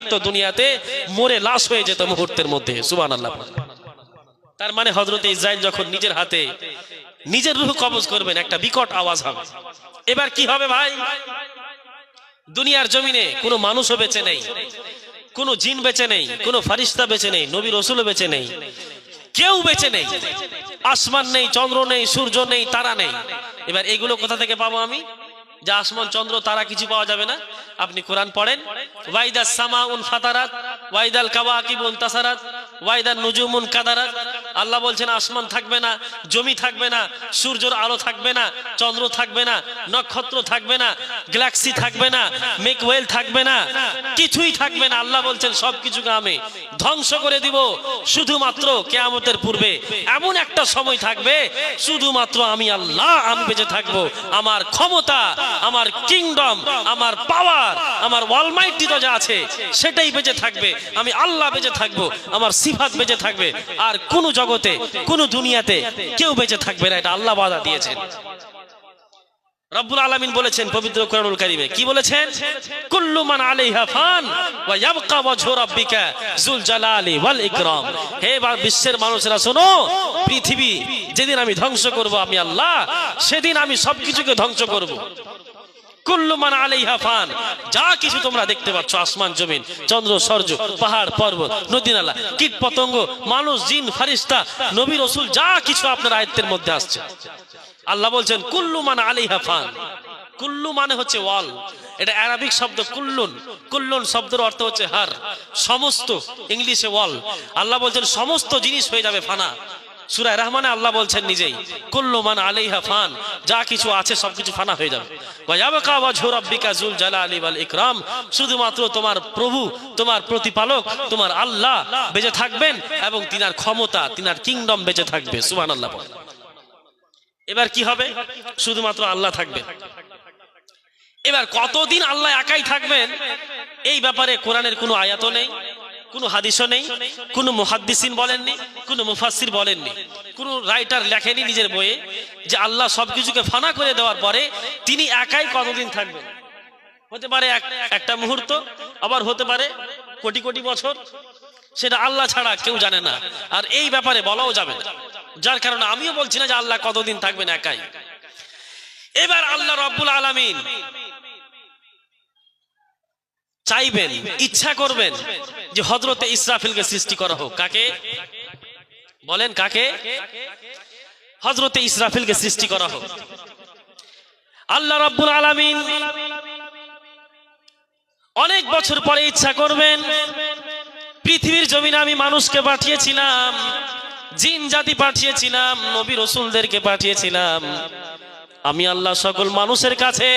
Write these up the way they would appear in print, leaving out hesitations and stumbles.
তো দুনিয়াতে মরে লাশ হয়ে যেত মুহূর্তের মধ্যে। সুবহানাল্লাহ। তার মানে হযরত ইসরাইল যখন নিজের হাতে নিজের রূহ কবজ করবেন, একটা বিকট আওয়াজ হবে। এবার কি হবে ভাই? দুনিয়ার জমিনে কোনো মানুষও বেঁচে নেই, কোনো জিন বেঁচে নেই, কোনো ফারিস্তা বেঁচে নেই, নবী রাসূলও বেঁচে নেই, কেউ বেঁচে নেই। আসমান নেই, চন্দ্র নেই, সূর্য নেই, তারা নেই। এবার এগুলো কোথা থেকে পাবো আমি? যে আসমান চন্দ্র তারা কিছু পাওয়া যাবে না। আপনি কোরআন পড়েন, ওয়াইদাস সামাউন ফাতারাত ওয়াইদাল কাওয়াকিবুন তাসারাত ওয়াইদান নুজুমুন কাদারাত। আল্লাহ বলছেন আসমান থাকবে না, জমি থাকবে না, সূর্যের আলো থাকবে না, চন্দ্র থাকবে না, নক্ষত্র থাকবে না, গ্যালাক্সি থাকবে না, মেকওয়েল থাকবে না, কিছুই থাকবে না। আল্লাহ বলছেন সবকিছুকে আমি ধ্বংস করে দিব। শুধুমাত্র কিয়ামতের পূর্বে এমন একটা সময় থাকবে, শুধুমাত্র আমি আল্লাহ, আমি বেঁচে থাকবো। আমার ক্ষমতা, আমার কিংডম, আমার পাওয়ার, আমার অলমাইটি যা আছে সেটাই বেঁচে থাকবে। আমি আল্লাহ বেঁচে থাকবো, আমার সিফাত বেঁচে থাকবে। আর কোন জগতে, কোন দুনিয়াতে কেউ বেঁচে থাকবে না। এটা আল্লাহ ওয়াদা দিয়েছেন। রব্বুল আলামিন বলেছেন পবিত্র কোরআনুল কারীমে, কি বলেছেন? কুল্লু মান আলাইহা ফান ওয়া ইয়াবকা ওয়াজহু রাব্বিকা যুল জালালি ওয়াল ইকরাম। হে বিশ্বের মানুষেরা শোনো, পৃথিবী যেদিন আমি ধ্বংস করব, আমি আল্লাহ, সেদিন আমি সবকিছুকে ধ্বংস করব। কুল্লু মান আলাইহা ফান, যা কিছু তোমরা দেখতে পাচ্ছ, আসমান জমিন, চন্দ্র সূর্য, পাহাড় পর্বত, নদী নালা, কীট পতঙ্গ, মানুষ, জিন, ফারিস্তা, নবী রাসূল, যা কিছু আপনার আয়াতের মধ্যে আসছে, আল্লাহ বলছেন কুল্লু মান আলাইহা ফান। কুল্লু মানে হচ্ছে ওয়াল, এটা আরবিক শব্দ কুল্লুন। কুল্লুন শব্দের অর্থ হচ্ছে হার, সমস্ত, ইংলিশে ওয়াল। আল্লাহ বলছেন সমস্ত জিনিস হয়ে যাবে ফানা। সূরা রহমানে আল্লাহ বলছেন নিজেই, কুল্লু মান আলাইহা ফান, যা কিছু আছে সবকিছু ফানা হয়ে যাবে। ওয়া ইয়াবকা ওয়াজহু রাব্বিকা যুল জালালি ওয়াল ইকরাম, শুধুমাত্র তোমার প্রভু, তোমার প্রতিপালক, তোমার আল্লাহ বেঁচে থাকবেন এবং তিনার ক্ষমতা, তিনার কিংডম বেঁচে থাকবে। সুবহানাল্লাহ। এবার কি হবে? শুধুমাত্র আল্লাহ থাকবে। এবার কতদিন আল্লাহ একাই থাকবেন, এই ব্যাপারে কোরআনের কোনো আয়াতও নেই, কোনো হাদিসও নেই, কোনো মুহাদ্দিসিন বলেননি, কোনো মুফাসসির বলেননি, কোনো রাইটার লেখেনি নিজের বইয়ে যে আল্লাহ সবকিছুকে ফানা করে দেওয়ার পরে তিনি একাই কতদিন থাকবেন। হতে পারে একটা মুহূর্ত, আবার হতে পারে কোটি কোটি বছর, সেটা আল্লাহ ছাড়া কেউ জানে না। আর এই ব্যাপারে বলাও যাবে না, যার কারণে আমিও বলছি না যে আল্লাহ কতদিন থাকবেন একাই। এবার আল্লাহ রাব্বুল আলামিন চাইবেন, ইচ্ছা করবেন যে হযরতে ইসরাফিলকে সৃষ্টি করা হোক। কাকে বলেন? কাকে? হযরতে ইসরাফিলকে সৃষ্টি করা হোক। আল্লাহ রাব্বুল আলামিন অনেক বছর পরে ইচ্ছা করবেন, পৃথিবীর জমিনে আমি মানুষকে পাঠিয়েছিলাম, জিন জাতি পাঠিয়েছিলাম, নবী রাসূলদেরকে পাঠিয়েছিলাম। আমি আল্লাহ সকল মানুষের কাছে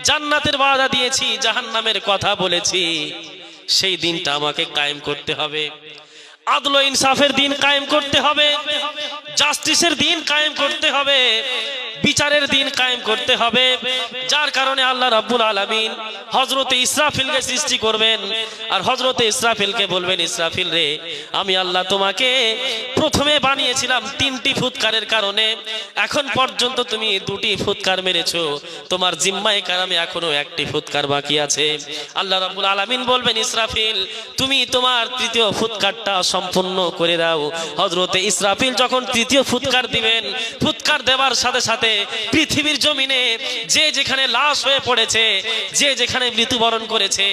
জান্নাতের ওয়াদা দিয়েছি, জাহান্নামের কথা বলেছি। সেই দিনটা আমাকে কায়েম করতে হবে, আদল ও ইনসাফের দিন কায়েম করতে হবে, জাস্টিসের দিন কায়েম করতে হবে, বিচারের দিন কায়েম করতে হবে। যার কারণে আল্লাহ রাব্বুল আলামিন হযরতে ইসরাফিলকে সৃষ্টি করবেন, আর হযরতে ইসরাফিলকে বলবেন, ইসরাফিল রে, আমি আল্লাহ তোমাকে প্রথমে বানিয়েছিলাম 3টি ফুৎকারের কারণে, এখন পর্যন্ত তুমি 2টি ফুৎকার মেরেছো, তোমার জিম্মায় কারামে এখনো 1টি ফুৎকার বাকি আছে। আল্লাহ রাব্বুল আলামিন বলবেন, ইসরাফিল তুমি তোমার 3য় ফুৎকারটা সম্পূর্ণ করে দাও। হযরতে ইসরাফিল যখন 3য় ফুৎকার দিবেন, ফুৎকার দেওয়ার সাথে সাথে পৃথিবীর জমিনে যে যেখানে লাশ হয়ে পড়েছে, যে যেখানে মৃত্যুবরণ করেছে,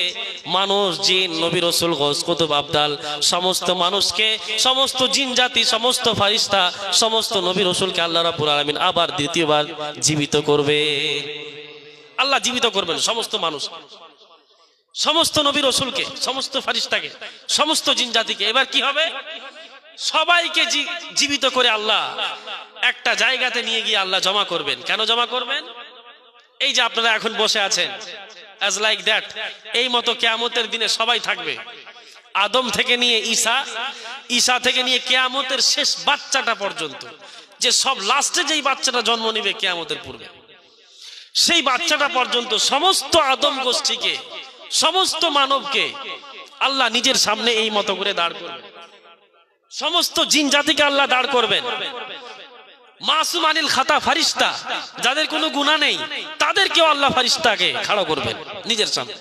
মানুষ, জিন, নবী রাসূল, গওস, কুতুব, আবদাল, সমস্ত মানুষকে, সমস্ত জিন জাতি, সমস্ত ফারিস্তা, সমস্ত নবী রাসূলকে আল্লাহ রাব্বুল আলামিন আবার দ্বিতীয়বার জীবিত করবে। আল্লাহ জীবিত করবেন সমস্ত মানুষ, সমস্ত নবী রাসূলকে, সমস্ত ফারিস্তাকে, সমস্ত জিন জাতিকে। এবার কি হবে? সবাইকে জীবিত করে আল্লাহ একটা জায়গাতে নিয়ে গিয়ে আল্লাহ জমা করবেন। কেন জমা করবেন? এই যে আপনারা এখন বসে আছেন, as like that, এই মতো কিয়ামতের দিনে সবাই থাকবে। আদম থেকে নিয়ে ঈসা, ঈসা থেকে নিয়ে কিয়ামতের শেষ বাচ্চাটা পর্যন্ত, যে সব লাস্টে যেই বাচ্চাটা জন্ম নেবে কিয়ামতের পূর্বে, সেই বাচ্চাটা পর্যন্ত সমস্ত আদম গোষ্ঠীকে, সমস্ত মানবকে আল্লাহ নিজের সামনে এই মতো করে দাঁড় করবেন। সমস্ত জিন জাতিকে আল্লাহ দাঁড় করবেন। মাসুম আনিল খাতা ফারিস্তা, যাদের কোনো গুনাহ নেই, তাদেরকেও আল্লাহ ফারিস্তাকে খাড়া করবেন নিজের সামনে।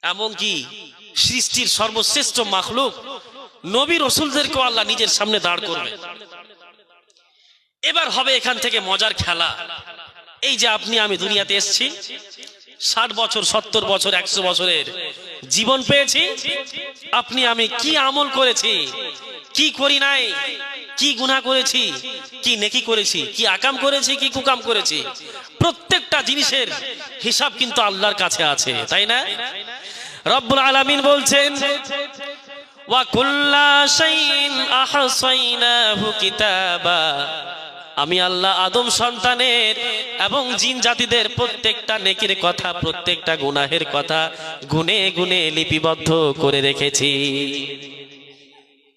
এমনকি সৃষ্টির সর্বশ্রেষ্ঠ মাখলুক নবী রাসূলদেরকেও আল্লাহ নিজের সামনে দাঁড় করবে। এবার হবে এখান থেকে মজার খেলা। এই যে আপনি আমি দুনিয়াতে এসেছি, 60 বছর 70 বছর 100 বছরের জীবন পেয়েছি, আপনি আমি কি আমল করেছি, কি করি নাই, কি গুনাহ করেছি, কি নেকি করেছি, কি আকাম করেছি, কি কুকাম করেছি, প্রত্যেকটা জিনিসের হিসাব কিন্তু আল্লাহর কাছে আছে, তাই না? রব্বুল আলামিন বলছেন ওয়া কুল্লা শাইইন আহসাইনাহু কিতাবা, আমি আল্লাহ আদম সন্তানের এবং জিন জাতিদের প্রত্যেকটা নেকির কথা, প্রত্যেকটা গুনাহের কথা গুনে গুনে লিপিবদ্ধ করে রেখেছি।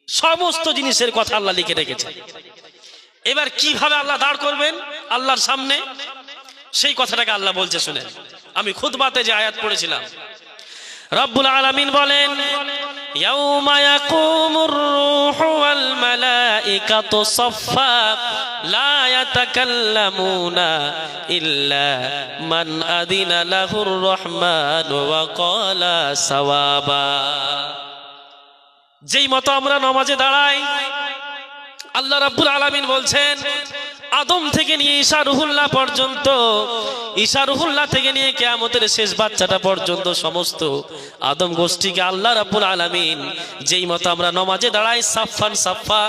সমস্ত জিনিসের কথা আল্লাহ লিখে রেখেছে। এবার কিভাবে আল্লাহ দাঁড় করবেন আল্লাহর সামনে, সেই কথাটাকে আল্লাহ বলছে শুনেন। আমি খুতবাতে যে আয়াত পড়েছিলাম, রব্বুল আলামিন বলেন ইয়াউমা ইয়াকুমুর রূহু ওয়াল মালাইকাতু সাফফা লা ইয়াতাকাল্লামুনা ইল্লা মান আযিনা লাহুর রহমান ওয়া ক্বালা সাওয়াবা। যেই মতো আমরা নামাজে দাঁড়াই, আল্লাহ রাব্বুল আলামিন বলছেন আদম থেকে নিয়ে ঈসা রুহুল্লাহ পর্যন্ত, ঈসা রুহুল্লাহ থেকে নিয়ে কিয়ামতের শেষ বাচ্চাটা পর্যন্ত সমস্ত আদম গোষ্ঠীকে আল্লাহ রাব্বুল আলামিন যেই মতো আমরা নামাজে দাঁড়াই, সাফান সাফা,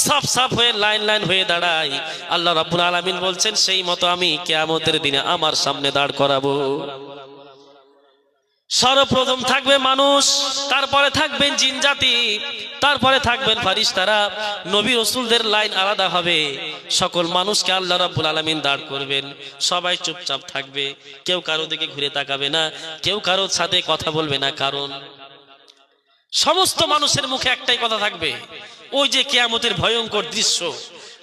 সাফ সাফ হয়ে লাইন লাইন হয়ে দাঁড়াই, আল্লাহ রাব্বুল আলামিন বলছেন সেই মতো আমি কিয়ামতের দিনে আমার সামনে দাঁড় করাবো। সর্বপ্রথম থাকবে মানুষ, তারপরে থাকবেন জিন জাতি, তারপরে থাকবেন ফারিস্তারা। নবী রাসূলদের লাইন আলাদা হবে। সকল মানুষকে আল্লাহ রাব্বুল আলামিন দাঁড় করবেন। সবাই চুপচাপ থাকবে, কেউ কারো দিকে ঘুরে তাকাবে না, কেউ কারোর সাথে কথা বলবে না। কারণ সমস্ত মানুষের মুখে একটাই কথা থাকবে, ওই যে কিয়ামতের ভয়ঙ্কর দৃশ্য,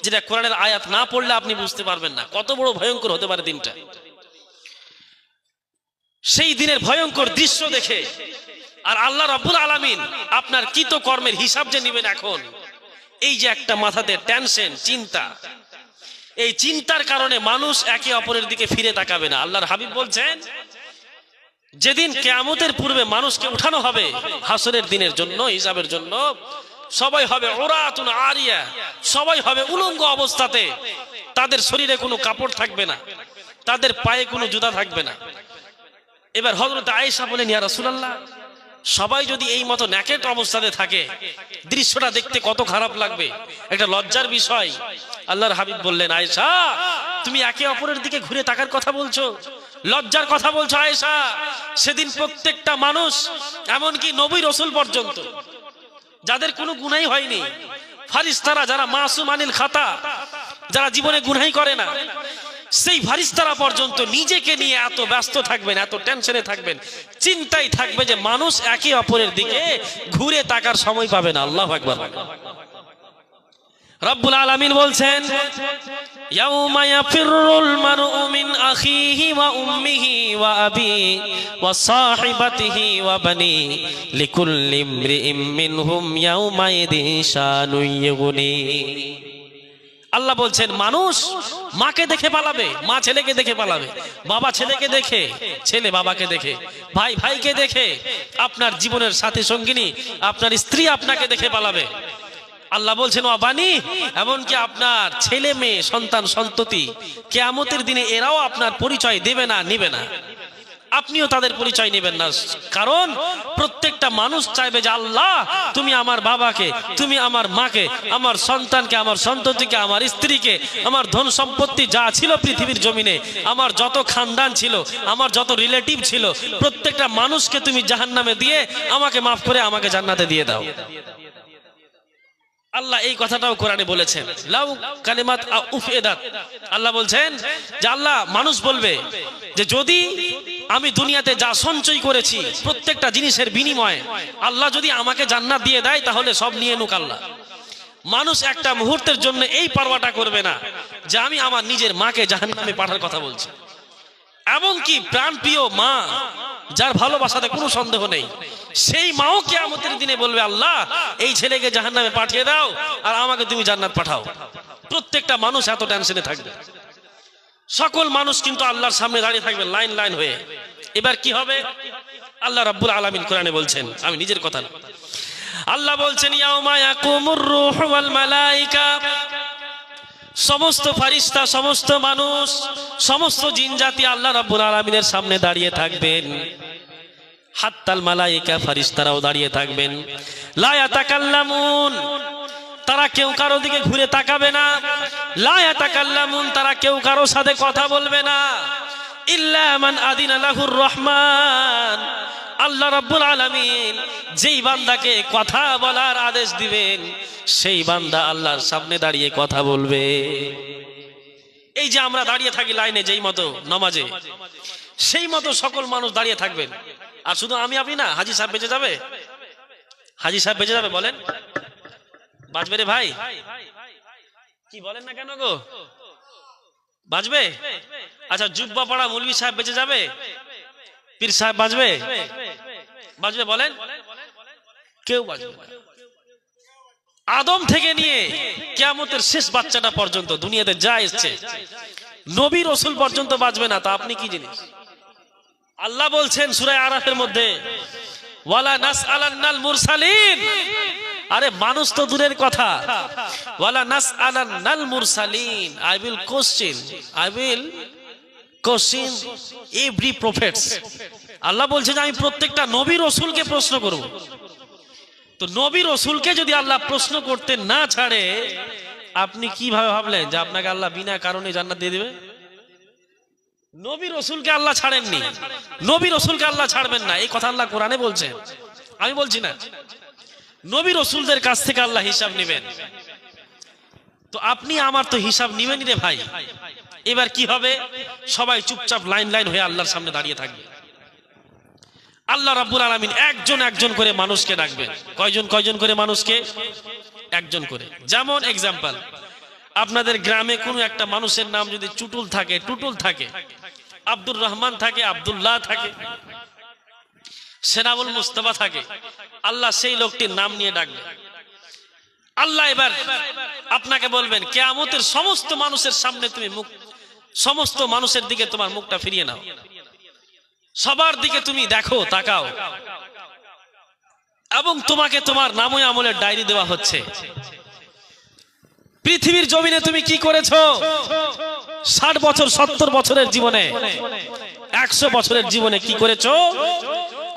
যেটা কোরআনের আয়াত না পড়লে আপনি বুঝতে পারবেন না কত বড় ভয়ঙ্কর হতে পারে দিনটা। সেই দিনের ভয়ঙ্কর দৃশ্য দেখে আর আল্লাহ রাব্বুল আলামিন আপনার কৃত কর্মের হিসাব যে নেবেন, এখন এই যে একটা মাথাতে টেনশন, চিন্তা, এই চিন্তার কারণে মানুষ একে অপরের দিকে ফিরে তাকাবে না। আল্লাহর হাবিব বলছেন যেদিন কিয়ামতের পূর্বে মানুষকে উঠানো হবে হাসরের দিনের জন্য, হিসাবের জন্য, সবাই হবে উরাতুন আরিয়া, সবাই হবে উলঙ্গ অবস্থাতে, তাদের শরীরে কোনো কাপড় থাকবে না, তাদের পায়ে কোনো জুতা থাকবে না। এবার হযরত আয়েশা বলেন ইয়া রাসূলুল্লাহ, সবাই যদি এই মতো নেকেট অবস্থাতে থাকে, দৃশ্যটা দেখতে কত খারাপ লাগবে, একটা লজ্জার বিষয়। আল্লাহর হাবিব বললেন আয়েশা, তুমি একে অপরের দিকে ঘুরে তাকার কথা বলছো, লজ্জার কথা বলছো আয়েশা। সেদিন প্রত্যেকটা মানুষ, এমনকি নবী রাসূল পর্যন্ত, যাদের কোনো গুনাহই হয়নি, ফারিস্তারা যারা মাসুম আনিল খাতা, যারা জীবনে গুনাহই করে না, সেই ফারিস্তারা পর্যন্ত নিজেকে নিয়ে এত ব্যস্ত থাকবেন, এত টেনশনে থাকবেন, চিন্তায় থাকবে যে মানুষ একে অপরের দিকে ঘুরে তাকার সময় পাবে না। আল্লাহু আকবার। রব্বুল আলামিন বলছেন ইয়াউমা ইয়াফিরুল মারউ মিন আখিহি ওয়া উম্মিহি ওয়া আবিহি ওয়া সাহিবাতিহি ওয়া বানি লিকুল্লি ইমরিইম মিনহুম ইয়াউমাইদিন শানুন ইউগনি। আল্লাহ বলছেন মানুষ মাকে দেখে পালাবে, মা ছেলেকে দেখে পালাবে, বাবা ছেলেকে দেখে, ছেলে বাবাকে দেখে, ভাই ভাইকে দেখে, আপনার জীবনের সাথী সঙ্গিনী আপনার স্ত্রী আপনাকে দেখে পালাবে। আল্লাহ বলছেন ও বানি, এমনকি আপনার ছেলে মেয়ে সন্তান সন্ততি কিয়ামতের দিনে এরাও আপনার পরিচয় দেবে না, নিবে না, আপনিও তাদের পরিচয় নেবেন না। কারণ প্রত্যেকটা মানুষ চাইবে যে আল্লাহ তুমি আমার বাবাকে, তুমি আমার মাকে, আমার সন্তানকে, আমার সন্ততিকে, আমার স্ত্রীকে, আমার ধন সম্পত্তি যা ছিল পৃথিবীর জমিনে, আমার যত খানদান ছিল, আমার যত রিলেটিভ ছিল, প্রত্যেকটা মানুষকে তুমি জাহান্নামে দিয়ে আমাকে মাফ করে আমাকে জান্নাতে দিয়ে দাও। আল্লাহ এই কথাটাও কোরআনে বলেছেন, লাউ কালিমাত উফিদাত। আল্লাহ বলছেন যে আল্লাহ, মানুষ বলবে যে যদি আমি দুনিয়াতে যা সঞ্চয় করেছি প্রত্যেকটা জিনিসের বিনিময়ে আল্লাহ যদি আমাকে জান্নাত দিয়ে দেয়, তাহলে সব নিয়ে নুক আল্লাহ। মানুষ একটা মুহূর্তের জন্য এই পারওয়াটা করবে না যে আমি আমার নিজের মাকে জাহান্নামে পাঠার কথা বলছি। এমনকি প্রাণপ্রিয় মা, যার ভালোবাসাতে কোনো সন্দেহ নেই, সেই মাও কিয়ামতের দিনে বলবে আল্লাহ এই ছেলেকে জাহান্নামে পাঠিয়ে দাও আর আমাকে তুমি জান্নাত পাঠাও। প্রত্যেকটা মানুষ এত টেনশনে থাকবে। সকল মানুষ কিন্তু আল্লাহর সামনে দাঁড়িয়ে থাকবে লাইন লাইন হয়ে। এবার কি হবে? আল্লাহ রাব্বুল আলামিন কোরআনে বলছেন, আমি নিজের কথা না, আল্লাহ বলছেন ইয়াউমা ইয়াকুমুর রূহু ওয়াল মালাইকা, সমস্ত ফারিস্তা, সমস্ত মানুষ, সমস্ত জিন জাতি আল্লাহ রাব্বুল আলামিনের সামনে দাঁড়িয়ে থাকবেন। হাত্তাল মালাইকা, ফারিস্তারাও দাঁড়িয়ে থাকবেন। লা ইয়াতাকাল্লামুন, তারা কেউ কারো দিকে ঘুরে তাকাবে না। লা ইয়াতাকাল্লামুন, তারা কেউ কারো সাথে কথা বলবে না। ইল্লা মান আদিনা লাহুর রহমান, আল্লাহ রাব্বুল আলামিন যেই বান্দাকে কথা বলার আদেশ দিবেন সেই বান্দা আল্লাহর সামনে দাঁড়িয়ে কথা বলবে। এই যে আমরা দাঁড়িয়ে থাকি লাইনে যেই মতো নামাজে, সেই মতো সকল মানুষ দাঁড়িয়ে থাকবেন। আর শুধু আমি আপনি না, হাজী সাহেব বেঁচে যাবে, হাজী সাহেব বেঁচে যাবে, বলেন বাঁচবে রে ভাই, কি বলেন না কেন গো, বাঁচবে? আচ্ছা জুব্বা পড়া মৌলভী সাহেব বেঁচে যাবে, পীর সাহেব বাঁচবে, বাঁচবে বলেন? কেউ বাঁচবে না। আদম থেকে নিয়ে কিয়ামতের শেষ বাচ্চাটা পর্যন্ত দুনিয়াতে যা এসেছে নবী রাসূল পর্যন্ত বাঁচবে না। তা আপনি কি জিনিস? আল্লাহ বলছেন সূরা আরাফের মধ্যে, ওয়ালা নাসআলান্নাল মুরসালিন, আরে মানুষ তো দূরের কথা, ওয়ালা নাসআলান্নাল মুরসালিন, I will question every prophets. আল্লাহ বলছে যে আমি প্রত্যেকটা নবী রাসূলকে প্রশ্ন করব। তো নবী রাসূলকে যদি আল্লাহ প্রশ্ন করতে না ছাড়ে, আপনি কিভাবে ভাবলেন যে আপনাকে আল্লাহ বিনা কারণে জান্নাত দিয়ে দিবে? নবী রাসূলকে আল্লাহ ছাড়েননি, নবী রাসূলকে আল্লাহ ছাড়বেন না, এই কথা আল্লাহ কোরআনে বলছেন, আমি বলছি না। নবী রাসূলদের কাছ থেকে আল্লাহ হিসাব নেবেন। তো আপনি আমার তো হিসাব নিবেনই রে ভাই। এবার কি হবে? সবাই চুপচাপ লাইন লাইন হয়ে আল্লাহর সামনে দাঁড়িয়ে থাকবে। আল্লাহ রাব্বুল আলামিন একজন একজন করে মানুষকে ডাকবেন। কয়জন কয়জন করে মানুষকে? একজন করে। যেমন এক্সাম্পল, আপনাদের গ্রামে কোনো একটা মানুষের নাম যদি টুটুল থাকে, আব্দুর রহমান থাকে, আব্দুল্লাহ থাকে, সেনাবুল মুস্তাফা থাকে, আল্লাহ সেই লোকটির নাম নিয়ে ডাকবে। আল্লাহ এবার আপনাকে বলবেন কিয়ামতের সমস্ত মানুষের সামনে তুমি সমস্ত মানুষের দিকে তোমার মুখটা ফিরিয়ে নাও, সবার দিকে তুমি দেখো, তাকাও, এবং তোমাকে তোমার নামে আমলের ডায়েরি দেওয়া হচ্ছে। পৃথিবীর জমিনে তুমি কি করেছো? 60 বছর 70 বছরের জীবনে, 100 বছরের জীবনে কি করেছো?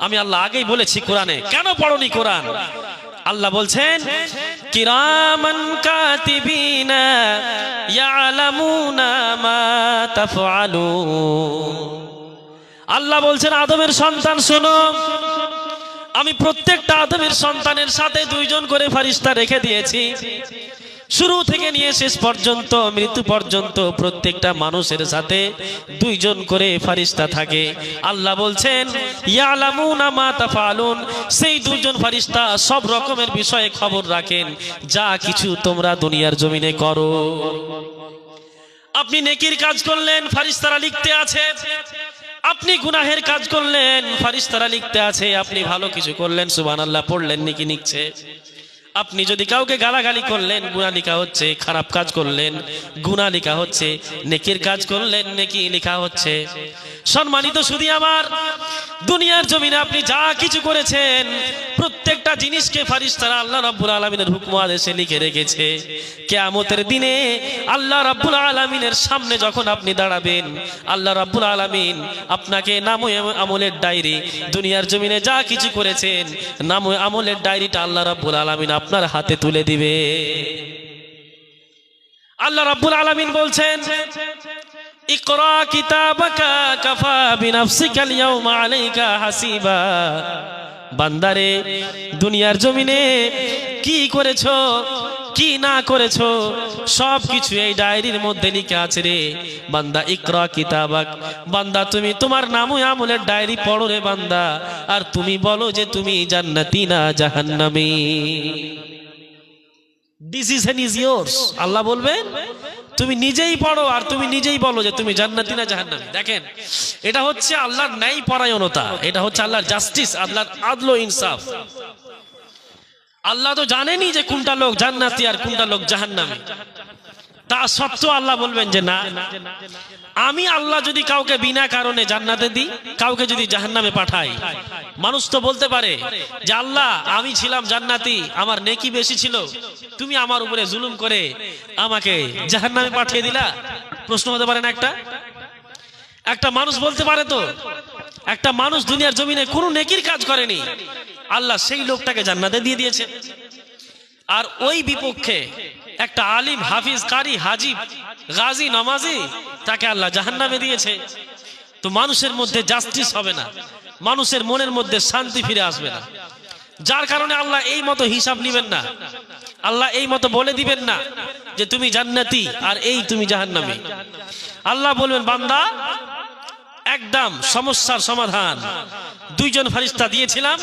আমি আল্লাহ আগেই বলেছি কোরআনে। কেন পড়নি কোরআন? আল্লাহ বলছেন কিরামান কাতিবিনা ইয়ালামুনা মা তাফআলুন। আল্লাহ বলছেন আদমের সন্তান শোনো, আমি প্রত্যেকটা আদমের সন্তানের সাথে 2 জন করে ফেরেশতা রেখে দিয়েছি। শুরু থেকে নিয়ে শেষ পর্যন্ত, মৃত্যু পর্যন্ত প্রত্যেকটা মানুষের সাথে 2 জন করে ফেরেশতা থাকে। আল্লাহ বলছেন ইয়ালামুনা মা তাফআলুন, সেই 2 জন ফেরেশতা সব রকমের বিষয়ে খবর রাখেন, যা কিছু তোমরা দুনিয়ার জমিনে করো। আপনি নেকির কাজ করলেন, ফেরেশতারা লিখতে আছে। আপনি গুনাহের কাজ করলেন, ফেরেশতারা লিখতে আছে। আপনি ভালো কিছু করলেন, সুবহানাল্লাহ পড়লেন, নেকি লিখছে। আপনি যদি কাউকে গালাগালি করলেন, গুনাহ লেখা হচ্ছে। খারাপ কাজ করলেন, গুনাহ লেখা হচ্ছে। নেকির কাজ করলেন, নেকি লেখা হচ্ছে। সম্মানিত সুধী আমার, দুনিয়ার জমিনে আপনি যা কিছু করেছেন প্রত্যেকটা জিনিসকে ফেরেশতারা আল্লাহ রাব্বুল আলামিনের হুকুম আদেশে লিখে রেখেছে। কিয়ামতের দিনে আল্লাহ রাব্বুল আলামিনের সামনে যখন আপনি দাঁড়াবেন, আল্লাহ রাব্বুল আলামিন আপনাকে নাম আমলের ডায়েরি, দুনিয়ার জমিনে যা কিছু করেছেন নাম আমলের ডায়েরিটা আল্লাহ রাব্বুল আলামিন আপনার হাতে তুলে দিবে। আল্লাহ রাব্বুল আলামিন বলছেন ইকরা কিতাবাকা কাফা বিনাফসিকাল ইয়াউমা আলাইকা হাসিবা। বান্দারে, দুনিয়ার জমিনে কি করেছো, কি না করেছো, সব কিছু এই ডায়েরির মধ্যে লিখে আছে রে বান্দা। ইকরা কিতাবাক, বান্দা তুমি তোমার নামে আমলের ডায়েরি পড়ো রে বান্দা, আর তুমি বলো যে তুমি জান্নাতি না জাহান্নামী। Decision is years. আল্লাহ বলবেন তুমি নিজেই পড়ো আর তুমি নিজেই বলো যে তুমি জান্নাতি না জাহান্নামী। দেখেন, এটা হচ্ছে আল্লাহর ন্যায় পরায়ণতা, এটা হচ্ছে আল্লাহর জাস্টিস, আল্লাহর আদল ও ইনসাফ। আল্লাহ তো জানেনই যে কোনটা লোক জান্নাতি আর কোনটা লোক জাহান্নামী। তা সত্ত্বেও আল্লাহ বলবেন যে না, আমি আল্লাহ যদি কাউকে বিনা কারণে জান্নাতে দিই, কাউকে যদি জাহান্নামে পাঠাই, মানুষ তো বলতে পারে যে আল্লাহ আমি ছিলাম জান্নাতি, আমার নেকি বেশি ছিল, তুমি আমার উপরে জুলুম করে আমাকে জাহান্নামে পাঠিয়ে দিলা। প্রশ্ন হতে পারে না? একটা মানুষ বলতে পারে তো, একটা মানুষ দুনিয়ার জমিনে কোনো নেকির কাজ করেনি, আল্লাহ সেই লোকটাকে জান্নাতে দিয়ে দিয়েছে। আর ওই বিপক্ষে একটা আলিম, হাফিজ, কারি, হাজি, গাজী, নামাজি, তাকে আল্লাহ জাহান্নামে দিয়েছে। তো মানুষের মধ্যে জাস্টিস হবে না, মানুষের মনের মধ্যে শান্তি ফিরে আসবে না। যার কারণে আল্লাহ এই মতো হিসাব নিবেন না, আল্লাহ এই মতো বলে দিবেন না যে তুমি জান্নাতি আর এই তুমি জাহান্নামী। আল্লাহ বলবেন বান্দা একদম সমস্যার সমাধান, দুইজন ফেরেশতা দিয়েছিলাম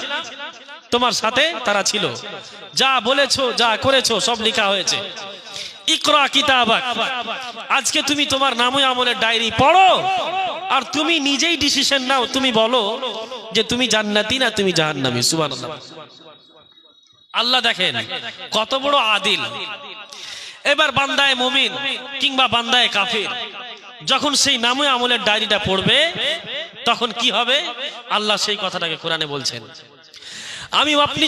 তোমার সাথে, তারা ছিল, যা বলেছো যা করেছো সব লেখা হয়েছে। ইকরা কিতাবাক, আজকে তুমি তোমার নামে আমলের ডায়েরি পড়ো আর তুমি নিজেই ডিসিশন নাও, তুমি বলো যে তুমি জান্নাতি না তুমি জাহান্নামী। সুবহানাল্লাহ। আল্লাহ দেখেন কত বড় আদিল। এবার বান্দায়ে মুমিন কিংবা বান্দায়ে কাফির যখন সেই নামে আমলের ডায়েরিটা পড়বে তখন কি হবে, আল্লাহ সেই কথাটাকে কোরআনে বলছেন। আমি আপনি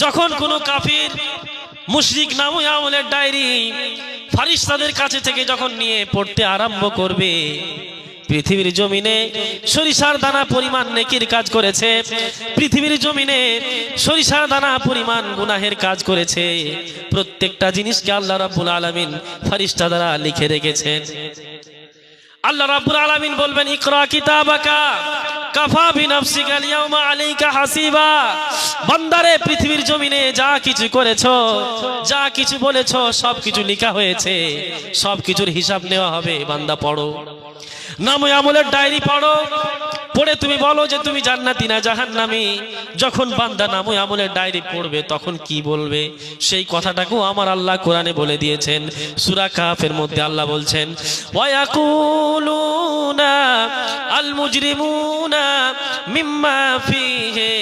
যখন কোনো কাফির মুশরিক নামে আমলের ডায়েরি ফেরেশতাদের কাছে থেকে যখন নিয়ে পড়তে আরম্ভ করবে, পৃথিবীর জমিনে সরিষার দানা পরিমাণ নেকির কাজ করেছে, পৃথিবীর জমিনে সরিষার দানা পরিমাণ গুনাহের কাজ করেছে, প্রত্যেকটা জিনিসকে আল্লাহ রাব্বুল আলামিন ফেরেশতা দ্বারা লিখে রেখেছেন। আল্লাহ রাব্বুল আলামিন বলবেন ইকরা কিতাবাকা কাফা বিনাফসিকা আল-ইয়াওমা আলাইকা হাসিবা। বান্দারে পৃথিবীর জমিনে যা কিছু করেছো, যা কিছু বলেছো সবকিছু লেখা হয়েছে, সবকিছুর হিসাব নেওয়া হবে। বান্দা পড়ো, নামে আমলের ডায়েরি পড়ো, পড়ে তুমি বলো যে তুমি জান্নাতি না জাহান্নামী। যখন বান্দা নামে আমলের ডায়েরি পড়বে তখন কি বলবে সেই কথাটাকেও আমার আল্লাহ কোরআনে বলে দিয়েছেন। সূরা কাফের মধ্যে আল্লাহ বলছেন ওয়ায়াকুলুনা আল মুজরিমুনা মিম্মা ফিহি